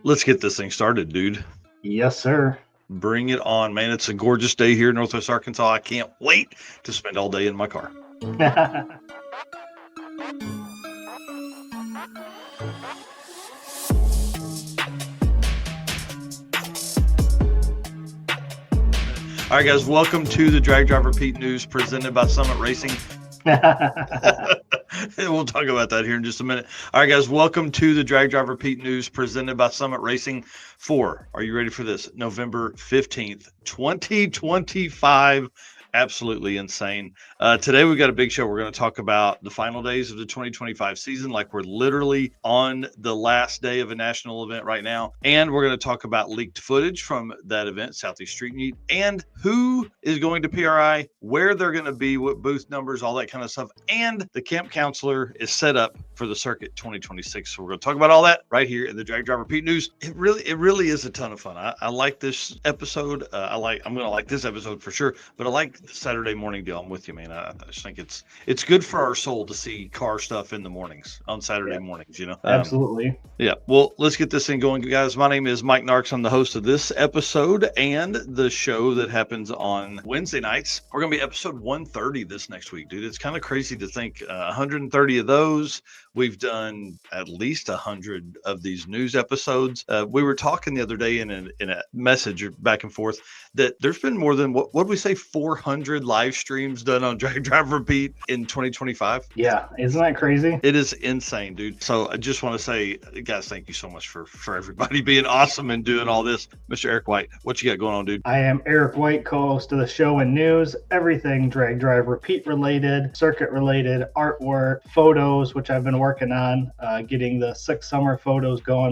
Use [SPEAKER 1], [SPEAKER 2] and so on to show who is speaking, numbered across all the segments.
[SPEAKER 1] Let's get this thing started, dude.
[SPEAKER 2] Yes, sir.
[SPEAKER 1] Bring it on, man. It's a gorgeous day here in Northwest Arkansas. I can't wait to spend all day in my car. All right, guys, welcome to the Drag Drive Repeat News presented by Summit Racing. We'll talk about that here in just a minute. All right, guys, welcome to the Drag Drive Repeat News presented by Summit Racing for, are you ready for this? November 15th, 2025. Absolutely insane. Today we've got a big show. We're going to talk about the final days of the 2025 season, like we're literally on the last day of a national event right now. And we're going to talk about leaked footage from that event, Southeast Street Meet, and who is going to PRI, where they're going to be, what booth numbers, all that kind of stuff. And the camp counselor is set up for the circuit 2026. So we're going to talk about all that right here in the Drag Drive Repeat News. It really is a ton of fun. I like this episode. I'm going to like this episode for sure, but I like the Saturday morning deal. I'm with you, man. I just think it's good for our soul to see car stuff in the mornings on Saturday mornings,
[SPEAKER 2] Absolutely.
[SPEAKER 1] Yeah. Well, let's get this thing going, guys. My name is Mike Narks. I'm the host of this episode and the show that happens on Wednesday nights. We're going to be episode 130 this next week, dude. It's kind of crazy to think 130 of those. We've done at least 100 of these news episodes. We were talking the other day in a message back and forth that there's been more than, what did we say, 400 live streams done on Drag Drive Repeat in 2025.
[SPEAKER 2] Yeah, isn't that crazy?
[SPEAKER 1] It is insane, dude. So I just want to say, guys, thank you so much for everybody being awesome and doing all this. Mr. Eric White, what you got going on, dude?
[SPEAKER 2] I am Eric White, co-host of the show and news, everything Drag Drive Repeat related, circuit related, artwork, photos, which I've been working on, getting the 6 summer photos going.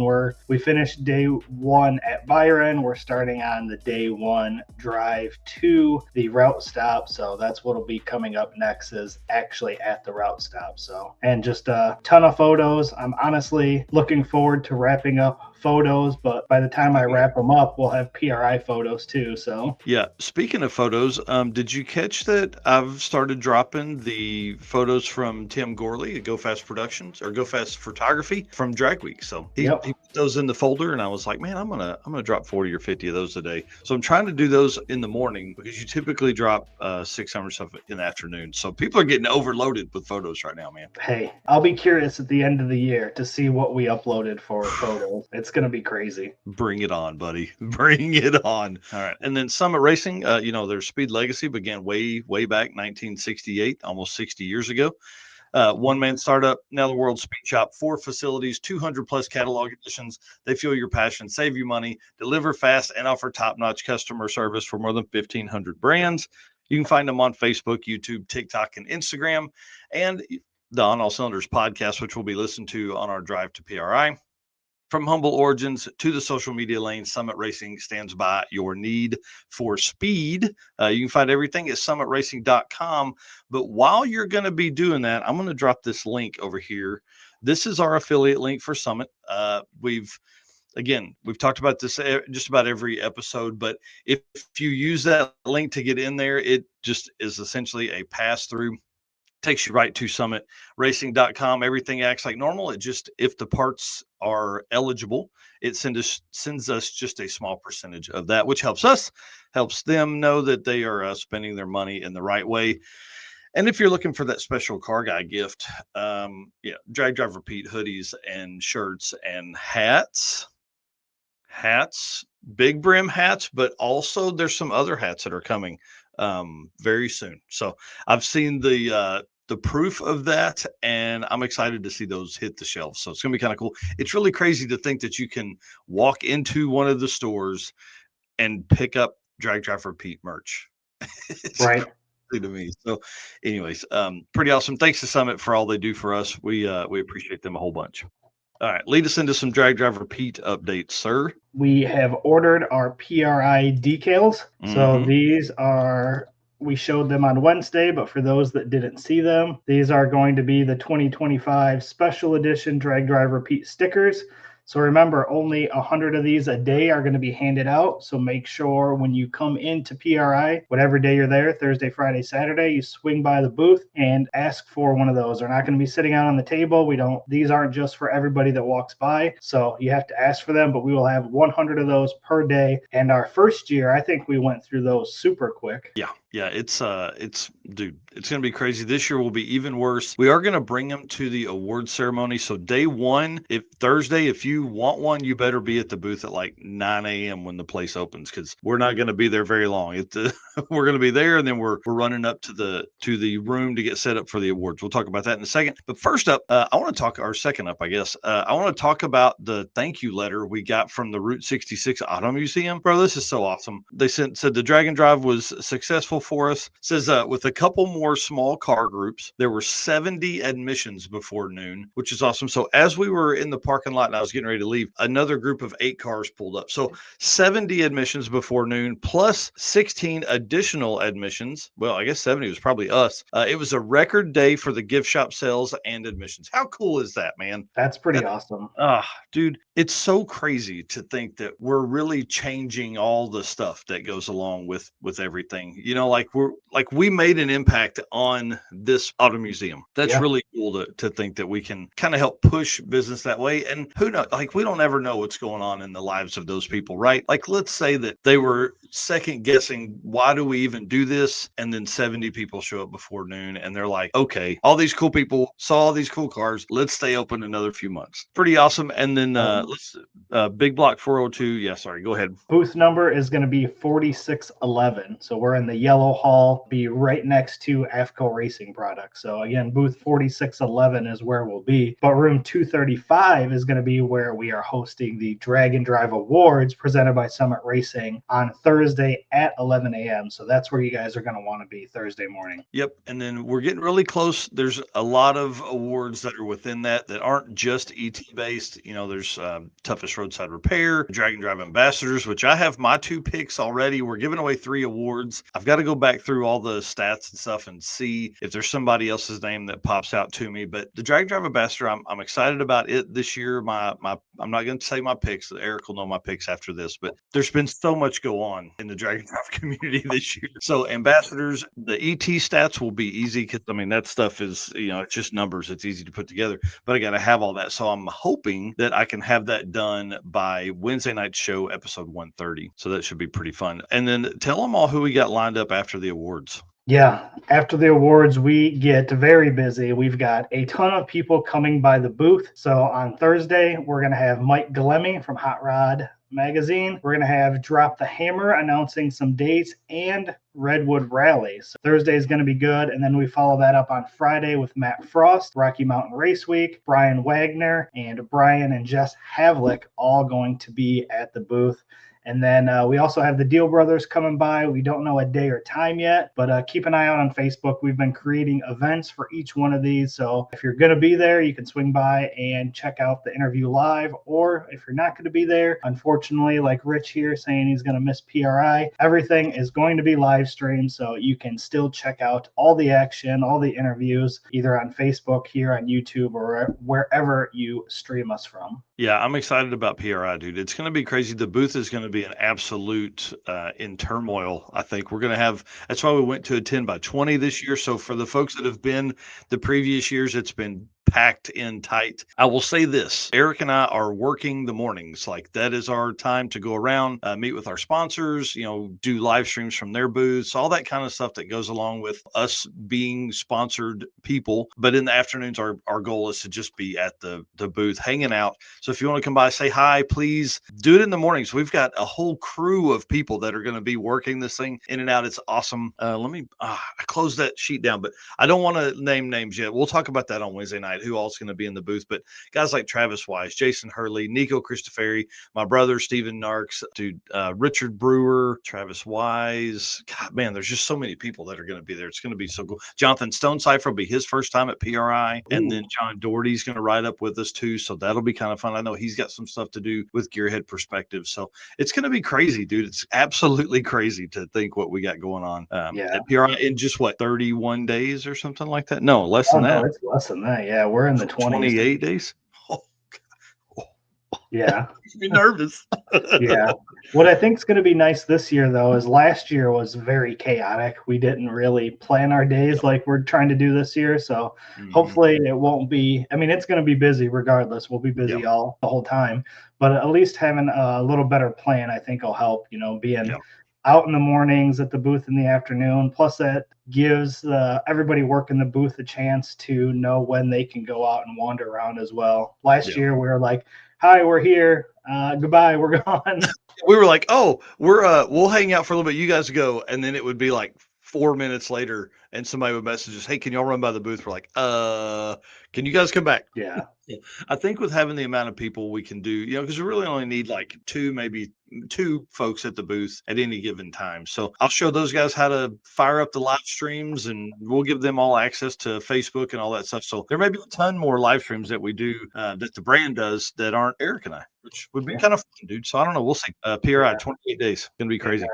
[SPEAKER 2] We finished day 1 at Byron. We're starting on the day 1 drive to the route stop. So that's what'll be coming up next, is actually at the route stop. So, and just a ton of photos. I'm honestly looking forward to wrapping up photos, but by the time I wrap them up, we'll have PRI photos too. So
[SPEAKER 1] yeah, speaking of photos, did you catch that I've started dropping the photos from Tim Gorley at Go Fast Productions or Go Fast Photography from Drag Week? So he put those in the folder, and I was like, man, I'm gonna drop 40 or 50 of those a day. So I'm trying to do those in the morning because you typically drop 6 summer stuff in the afternoon. So people are getting overloaded with photos right now, man.
[SPEAKER 2] Hey, I'll be curious at the end of the year to see what we uploaded for photos. It's going to be crazy.
[SPEAKER 1] Bring it on, buddy. Bring it on. All right. And then Summit Racing, their Speed Legacy began way back 1968, almost 60 years ago. One-man startup, now the world's speed shop, 4 facilities, 200 plus catalog editions. They fuel your passion, save you money, deliver fast, and offer top-notch customer service for more than 1,500 brands. You can find them on Facebook, YouTube, TikTok, and Instagram, and the On All Cylinders podcast, which will be listened to on our drive to PRI. From humble origins to the social media lane, Summit Racing stands by your need for speed. You can find everything at summitracing.com. But while you're going to be doing that, I'm going to drop this link over here. This is our affiliate link for Summit. We've talked about this just about every episode, but if you use that link to get in there, it just is essentially a pass-through. Takes you right to summitracing.com. Everything acts like normal. It just, if the parts are eligible, it sends us just a small percentage of that, which helps us, helps them know that they are spending their money in the right way. And if you're looking for that special car guy gift, Drag Drive Repeat hoodies and shirts and hats, big brim hats, but also there's some other hats that are coming very soon. So I've seen the proof of that, and I'm excited to see those hit the shelves. So it's gonna be kind of cool. It's really crazy to think that you can walk into one of the stores and pick up Drag Drive Repeat merch. It's
[SPEAKER 2] right
[SPEAKER 1] crazy to me. So anyways, pretty awesome. Thanks to Summit for all they do for us. We appreciate them a whole bunch. All right, lead us into some Drag Drive Repeat updates, sir.
[SPEAKER 2] We have ordered our PRI decals. So these are, we showed them on Wednesday, but for those that didn't see them, these are going to be the 2025 special edition Drag Drive Repeat stickers. So remember, only 100 of these a day are going to be handed out. So make sure when you come into PRI, whatever day you're there, Thursday, Friday, Saturday, you swing by the booth and ask for one of those. They're not going to be sitting out on the table. These aren't just for everybody that walks by. So you have to ask for them, but we will have 100 of those per day. And our first year, I think we went through those super quick.
[SPEAKER 1] Yeah, it's dude, it's gonna be crazy. This year will be even worse. We are gonna bring them to the award ceremony. So day one, if Thursday, if you want one, you better be at the booth at like 9 a.m. when the place opens, because we're not gonna be there very long. We're gonna be there, and then we're running up to the room to get set up for the awards. We'll talk about that in a second. But first up, I want to talk, or second up, I guess. I want to talk about the thank you letter we got from the Route 66 Auto Museum. Bro, this is so awesome. They said the drag and drive was successful for us. Says with a couple more small car groups, there were 70 admissions before noon, which is awesome. So as we were in the parking lot and I was getting ready to leave, another group of 8 cars pulled up. So 70 admissions before noon plus 16 additional admissions. Well, I guess 70 was probably us. It was a record day for the gift shop sales and admissions. How cool is that, man?
[SPEAKER 2] That's pretty awesome.
[SPEAKER 1] Dude, it's so crazy to think that we're really changing all the stuff that goes along with everything. Like we made an impact on this auto museum. That's really cool to think that we can kind of help push business that way. And who knows, like we don't ever know what's going on in the lives of those people, right? Like let's say that they were second guessing, why do we even do this? And then 70 people show up before noon and they're like, okay, all these cool people saw all these cool cars. Let's stay open another few months. Pretty awesome. And then let's big block 402. Yeah, sorry, go ahead.
[SPEAKER 2] Booth number is going to be 4611. So we're in the yellow hall, be right next to AFCO Racing Products. So again, booth 4611 is where we'll be. But room 235 is going to be where we are hosting the Drag and Drive Awards presented by Summit Racing on Thursday at 11 a.m. So that's where you guys are going to want to be Thursday morning.
[SPEAKER 1] Yep. And then we're getting really close. There's a lot of awards that are within that aren't just ET based. There's toughest roadside repair, Drag and Drive ambassadors, which I have my 2 picks already. We're giving away 3 awards. I've got to go back through all the stats and stuff and see if there's somebody else's name that pops out to me. But the Drag and Drive ambassador, I'm excited about it this year. I'm not going to say my picks. Eric will know my picks after this, but there's been so much go on in the Drag and Drive community this year. So ambassadors, the ET stats will be easy because that stuff is, it's just numbers. It's easy to put together, but I got to have all that. So I'm hoping that I can have that done by Wednesday night show, episode 130. So that should be pretty fun. And then tell them all who we got lined up after the awards.
[SPEAKER 2] Yeah, after the awards, we get very busy. We've got a ton of people coming by the booth. So on Thursday, we're going to have Mike Galemi from Hot Rod Magazine. We're going to have Drop the Hammer announcing some dates and Redwood Rally. So Thursday is going to be good. And then we follow that up on Friday with Matt Frost, Rocky Mountain Race Week, Brian Wagner, and Brian and Jess Havlick all going to be at the booth. And then we also have the Deal Brothers coming by. We don't know a day or time yet, but keep an eye out on Facebook. We've been creating events for each one of these. So if you're going to be there, you can swing by and check out the interview live. Or if you're not going to be there, unfortunately, like Rich here saying he's going to miss PRI, everything is going to be live streamed. So you can still check out all the action, all the interviews, either on Facebook, here on YouTube, or wherever you stream us from.
[SPEAKER 1] Yeah, I'm excited about PRI, dude. It's going to be crazy. The booth is going to be an absolute in turmoil. I think we're going to have, that's why we went to a 10 by 20 this year. So for the folks that have been the previous years, it's been packed in tight. I will say this, Eric and I are working the mornings. Like that is our time to go around, meet with our sponsors, do live streams from their booths, all that kind of stuff that goes along with us being sponsored people. But in the afternoons, our goal is to just be at the booth hanging out. So if you want to come by, say hi, please do it in the mornings. We've got a whole crew of people that are going to be working this thing in and out. It's awesome. I closed that sheet down, but I don't want to name names yet. We'll talk about that on Wednesday night, who all's going to be in the booth. But guys like Travis Wise, Jason Hurley, Nico Christoferi, my brother, Stephen Narks, dude, Richard Brewer, Travis Wise. God, man, there's just so many people that are going to be there. It's going to be so cool. Jonathan Stonecipher will be his first time at PRI. Ooh. And then John Doherty's going to ride up with us too. So that'll be kind of fun. I know he's got some stuff to do with Gearhead Perspective. So it's going to be crazy, dude. It's absolutely crazy to think what we got going on at PRI in just 31 days or something like that. No, less than that.
[SPEAKER 2] No, it's less than that. Yeah, we're in the 20s.
[SPEAKER 1] 28 days.
[SPEAKER 2] Yeah.
[SPEAKER 1] You're nervous.
[SPEAKER 2] Yeah. What I think is going to be nice this year, though, is last year was very chaotic. We didn't really plan our days like we're trying to do this year. So
[SPEAKER 1] Mhm.
[SPEAKER 2] hopefully it won't be, I mean, it's going to be busy regardless. We'll be
[SPEAKER 1] Yeah.
[SPEAKER 2] busy all the whole time. But at least having a little better plan, I think, will help, being
[SPEAKER 1] Yeah.
[SPEAKER 2] out in the mornings at the booth in the afternoon. Plus, that gives everybody working the booth a chance to know when they can go out and wander around as well. Last
[SPEAKER 1] Yeah.
[SPEAKER 2] year, we were like, hi, we're here. Goodbye, we're gone.
[SPEAKER 1] We were like, oh, we'll hang out for a little bit. You guys go. And then it would be like 4 minutes later and somebody would message us, hey, can y'all run by the booth? We're like, can you guys come back?
[SPEAKER 2] Yeah.
[SPEAKER 1] Yeah. I think with having the amount of people we can do, because we really only need like maybe two folks at the booth at any given time. So I'll show those guys how to fire up the live streams and we'll give them all access to Facebook and all that stuff. So there may be a ton more live streams that we do that the brand does that aren't Eric and I, which would be
[SPEAKER 2] Yeah.
[SPEAKER 1] kind of fun, dude. So I don't know. We'll see. PRI,
[SPEAKER 2] Yeah.
[SPEAKER 1] 28 days. Gonna be crazy.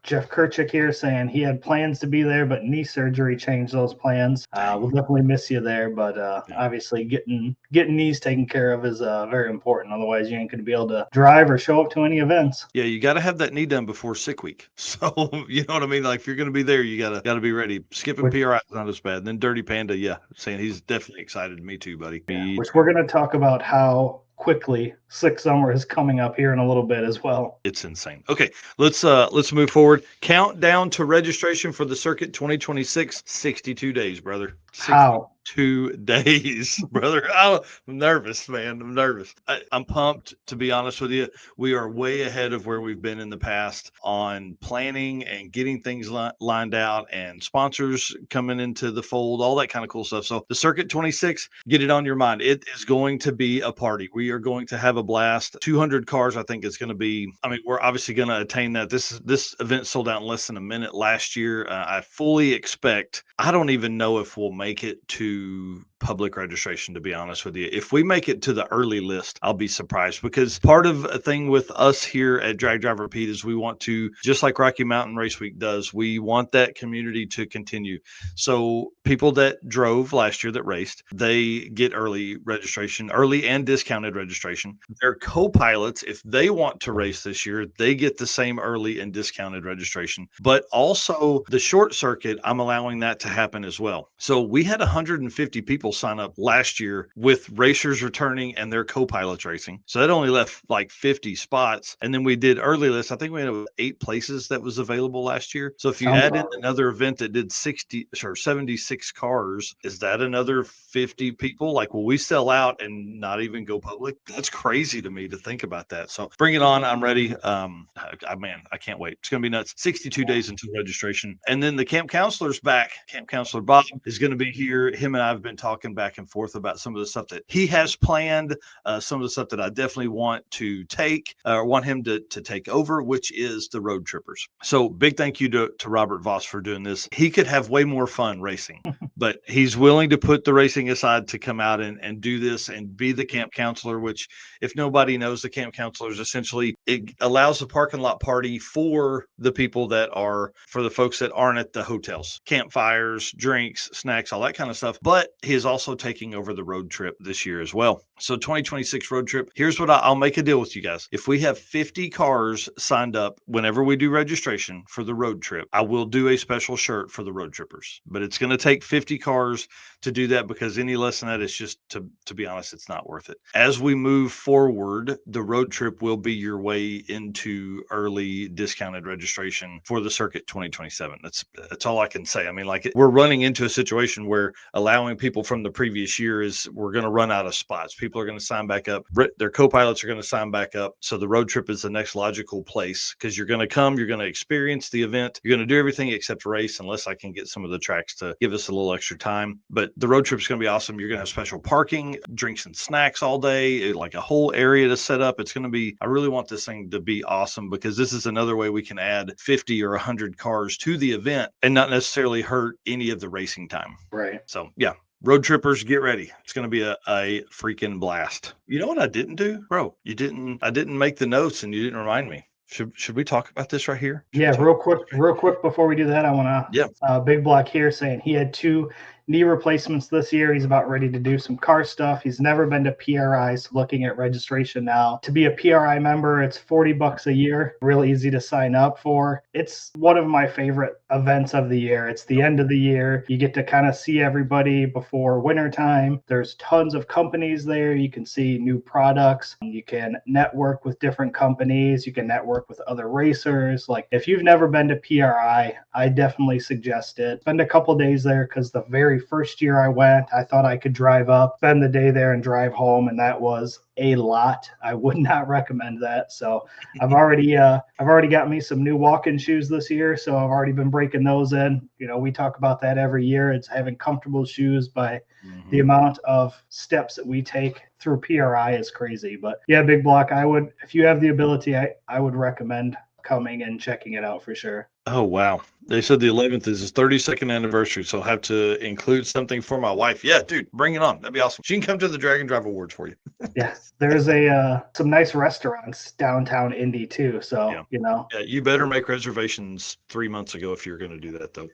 [SPEAKER 2] Jeff Kerchick here saying he had plans to be there, but knee surgery changed those plans. We'll definitely miss you there, but
[SPEAKER 1] Yeah.
[SPEAKER 2] obviously getting knees taken care of is very important. Otherwise, you ain't going to be able to drive or show up to any events.
[SPEAKER 1] Yeah, you got to have that knee done before sick week. So you know what I mean. Like if you're going to be there, you gotta be ready. Skipping PRI is not as bad. And then Dirty Panda, yeah, saying he's definitely excited. Me too, buddy.
[SPEAKER 2] Yeah, which we're going to talk about how quickly Slick Summer is coming up here in a little bit as well.
[SPEAKER 1] It's insane. Okay, let's move forward. Countdown to registration for the circuit 2026. 62 days, brother.
[SPEAKER 2] How?
[SPEAKER 1] 2 days, brother. I'm nervous, man. I'm nervous. I'm pumped, to be honest with you. We are way ahead of where we've been in the past on planning and getting things lined out and sponsors coming into the fold, all that kind of cool stuff. So the Circuit 26, get it on your mind. It is going to be a party. We are going to have a blast. 200 cars, I think it's going to be. I mean, we're obviously going to attain that. This event sold out in less than a minute last year. I fully expect. I don't even know if we'll make it to public registration, to be honest with you. If we make it to the early list, I'll be surprised, because part of a thing with us here at Drag Driver Pete is we want to, just like Rocky Mountain Race Week does, we want that community to continue. So people that drove last year that raced, they get early registration, early and discounted registration. Their co-pilots, if they want to race this year, they get the same early and discounted registration. But also the short circuit, I'm allowing that to happen as well. So we had 150 people sign up last year with racers returning and their co-pilots racing. So that only left like 50 spots. And then we did early lists. I think we had 8 places that was available last year. So if you add in another event that did 76 cars, is that another 50 people? Like, will we sell out and not even go public? That's crazy to me to think about that. So bring it on. I'm ready. Man, I can't wait. It's going to be nuts. 62 days until registration. And then the camp counselor's back. Camp counselor Bob is going to be here. Him and I have been talking back and forth about some of the stuff that he has planned, some of the stuff that I definitely want to take, or want him to take over, which is the road trippers. So big thank you to Robert Voss for doing this. He could have way more fun racing, but he's willing to put the racing aside to come out and do this and be the camp counselor, which, if nobody knows, the camp counselor is essentially, it allows the parking lot party for the people for the folks that aren't at the hotels, campfires, drinks, snacks, all that kind of stuff. But he is also taking over the road trip this year as well. So 2026 road trip, here's what I'll make a deal with you guys. If we have 50 cars signed up whenever we do registration for the road trip, I will do a special shirt for the road trippers. But it's going to take 50 cars to do that, because any less than that is just, to be honest, it's not worth it. As we move forward, the road trip will be your way into early discounted registration for the circuit 2027. That's all I can say. I mean, like, we're running into a situation where allowing people from the previous year is, we're going to run out of spots. People are going to sign back up. Their co-pilots are going to sign back up. So the road trip is the next logical place, because you're going to come, you're going to experience the event, you're going to do everything except race, unless I can get some of the tracks to give us a little extra time. But the road trip is going to be awesome. You're going to have special parking, drinks and snacks all day, like a whole area to set up. It's going to be, I really want this thing to be awesome, because this is another way we can add 50 or 100 cars to the event and not necessarily hurt any of the racing time.
[SPEAKER 2] Right.
[SPEAKER 1] So yeah, road trippers, get ready. It's going to be a freaking blast. You know what I didn't do, bro? I didn't make the notes and you didn't remind me. Should we talk about this right here?
[SPEAKER 2] Real quick before we do that, I want to, Big Block here saying he had 2 knee replacements this year. He's about ready to do some car stuff. He's never been to PRI, so looking at registration now. To be a PRI member, it's $40 a year. Really easy to sign up for. It's one of my favorite events of the year. It's the end of the year. You get to kind of see everybody before wintertime. There's tons of companies there. You can see new products. You can network with different companies. You can network with other racers. Like if you've never been to PRI, I definitely suggest it. Spend a couple days there because the very first year I went, I thought I could drive up, spend the day there, and drive home, and that was a lot. I would not recommend that. So I've already got me some new walking shoes this year, so I've already been breaking those in. You know, we talk about that every year. It's having comfortable shoes by the amount of steps that we take through PRI is crazy. But yeah, Big Block, I would, if you have the ability, I would recommend coming and checking it out for sure.
[SPEAKER 1] Oh, wow. They said the 11th is his 32nd anniversary, so I'll have to include something for my wife. Yeah, dude, bring it on. That'd be awesome. She can come to the Drag and Drive Awards for you.
[SPEAKER 2] Yeah, there's some nice restaurants downtown Indy too. So,
[SPEAKER 1] Yeah.
[SPEAKER 2] you know.
[SPEAKER 1] Yeah, you better make reservations 3 months ago if you're going to do that, though.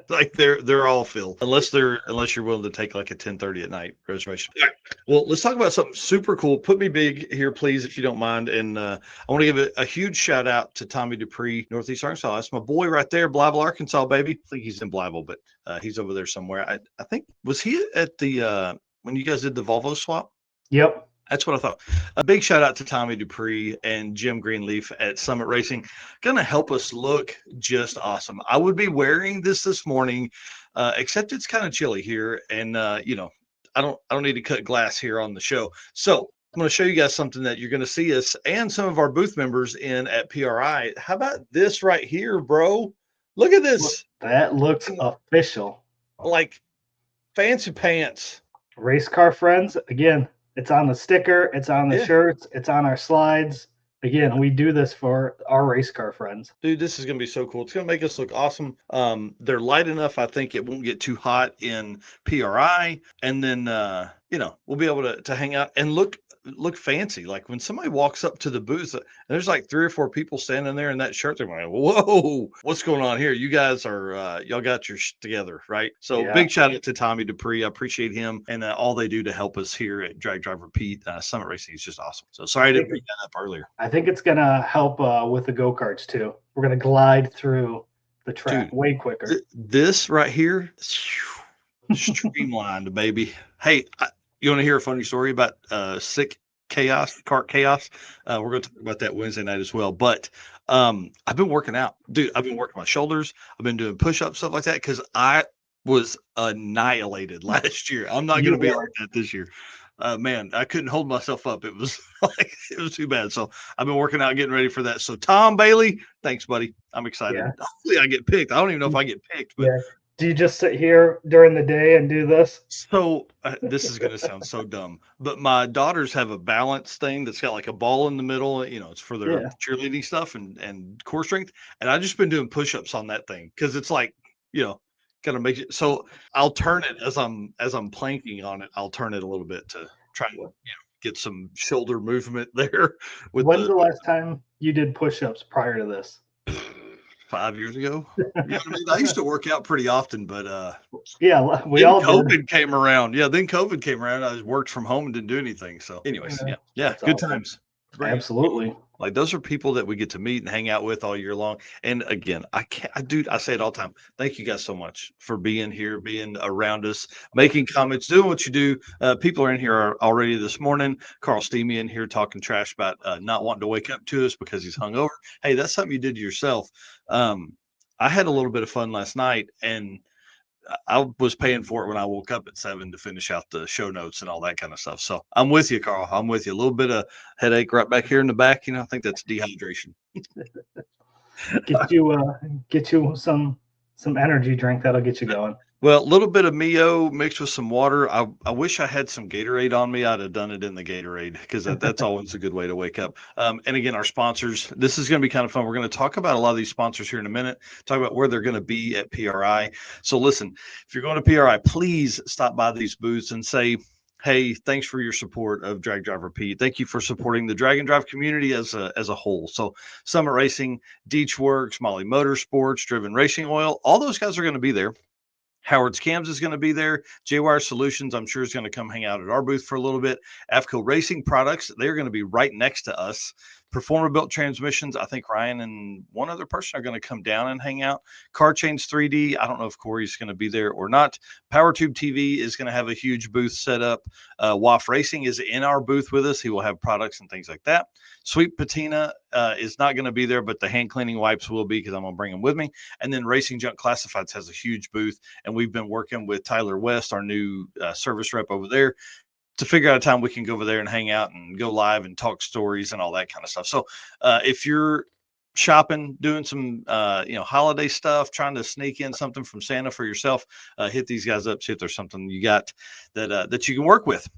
[SPEAKER 1] Like they're all filled unless you're willing to take like a 10:30 at night reservation. All right. Well, let's talk about something super cool. Put me big here, please, if you don't mind. And I want to give a huge shout out to Tommy Dupree, Northeast Arkansas. That's my boy right there, Blyville, Arkansas, baby. I think he's in Blyville, but he's over there somewhere. I think, was he at the when you guys did the Volvo swap?
[SPEAKER 2] Yep.
[SPEAKER 1] That's what I thought. A big shout out to Tommy Dupree and Jim Greenleaf at Summit Racing. Going to help us look just awesome. I would be wearing this morning, except it's kind of chilly here, and you know, I don't need to cut glass here on the show. So I'm going to show you guys something that you're going to see us and some of our booth members in at PRI. How about this right here, bro? Look at this.
[SPEAKER 2] That looks official.
[SPEAKER 1] Like fancy pants.
[SPEAKER 2] Race car friends, again, it's on the sticker, it's on the shirts, it's on our slides. Again, we do this for our race car friends.
[SPEAKER 1] Dude, this is going to be so cool. It's going to make us look awesome. They're light enough. I think it won't get too hot in PRI. And then, you know, we'll be able to hang out and look fancy. Like when somebody walks up to the booth, there's like 3 or 4 people standing there in that shirt. They're like, whoa, what's going on here? You guys are, y'all got your shit together, right? So big shout out to Tommy Dupree. I appreciate him and all they do to help us here at Drag Drive Repeat. Summit Racing is just awesome. So sorry I didn't bring that up earlier.
[SPEAKER 2] I think it's going to help with the go-karts too. We're going to glide through the track way quicker.
[SPEAKER 1] This right here, streamlined, baby. Hey, you want to hear a funny story about sick chaos, cart chaos? We're going to talk about that Wednesday night as well. But I've been working out, dude. I've been working my shoulders. I've been doing push-ups, stuff like that, because I was annihilated last year. I'm not going to be like that this year. Man, I couldn't hold myself up. It was like, it was too bad. So I've been working out, getting ready for that. So Tom Bailey, thanks, buddy. I'm excited. Yeah. Hopefully I get picked. I don't even know if I get picked. But
[SPEAKER 2] do you just sit here during the day and do this?
[SPEAKER 1] So this is going to sound so dumb, but my daughters have a balance thing that's got like a ball in the middle. You know, it's for their cheerleading stuff and core strength. And I've just been doing push-ups on that thing because it's like, you know, kind of make it. So I'll turn it as I'm planking on it. I'll turn it a little bit to try to get some shoulder movement there.
[SPEAKER 2] When's the last time you did push-ups prior to this?
[SPEAKER 1] 5 years ago. I mean, I used to work out pretty often, but
[SPEAKER 2] we all
[SPEAKER 1] COVID
[SPEAKER 2] did.
[SPEAKER 1] came around. Yeah, then COVID came around. I worked from home and didn't do anything. So, anyways, yeah, good awesome. Times.
[SPEAKER 2] Absolutely.
[SPEAKER 1] Like those are people that we get to meet and hang out with all year long. And again, I say it all the time. Thank you guys so much for being here, being around us, making comments, doing what you do. People are in here already this morning. Carl Steamy in here talking trash about not wanting to wake up to us because he's hungover. Hey, that's something you did to yourself. I had a little bit of fun last night, and I was paying for it when I woke up at 7 to finish out the show notes and all that kind of stuff. So I'm with you, Carl. I'm with you. A little bit of headache right back here in the back. You know, I think that's dehydration.
[SPEAKER 2] Get you some energy drink that'll get you going.
[SPEAKER 1] Well, a little bit of Mio mixed with some water. I wish I had some Gatorade on me. I'd have done it in the Gatorade because that's always a good way to wake up. And again, our sponsors, this is going to be kind of fun. We're going to talk about a lot of these sponsors here in a minute, talk about where they're going to be at PRI. So listen, if you're going to PRI, please stop by these booths and say, hey, thanks for your support of Drag Drive Repeat. Thank you for supporting the Drag and Drive community as a whole. So Summit Racing, Deech Works, Molly Motorsports, Driven Racing Oil, all those guys are going to be there. Howard's Cams is going to be there. J-Wire Solutions, I'm sure, is going to come hang out at our booth for a little bit. AFCO Racing Products, they're going to be right next to us. Performer Built Transmissions, I think Ryan and one other person are going to come down and hang out. Car Chains 3D, I don't know if Corey's going to be there or not. Power Tube TV is going to have a huge booth set up. WAF Racing is in our booth with us. He will have products and things like that. Sweet Patina is not going to be there, but the hand cleaning wipes will be, because I'm going to bring them with me. And then Racing Junk Classifieds has a huge booth, and we've been working with Tyler West, our new service rep over there, to figure out a time we can go over there and hang out and go live and talk stories and all that kind of stuff. So if you're shopping, doing some holiday stuff, trying to sneak in something from Santa for yourself, hit these guys up, see if there's something you got that you can work with.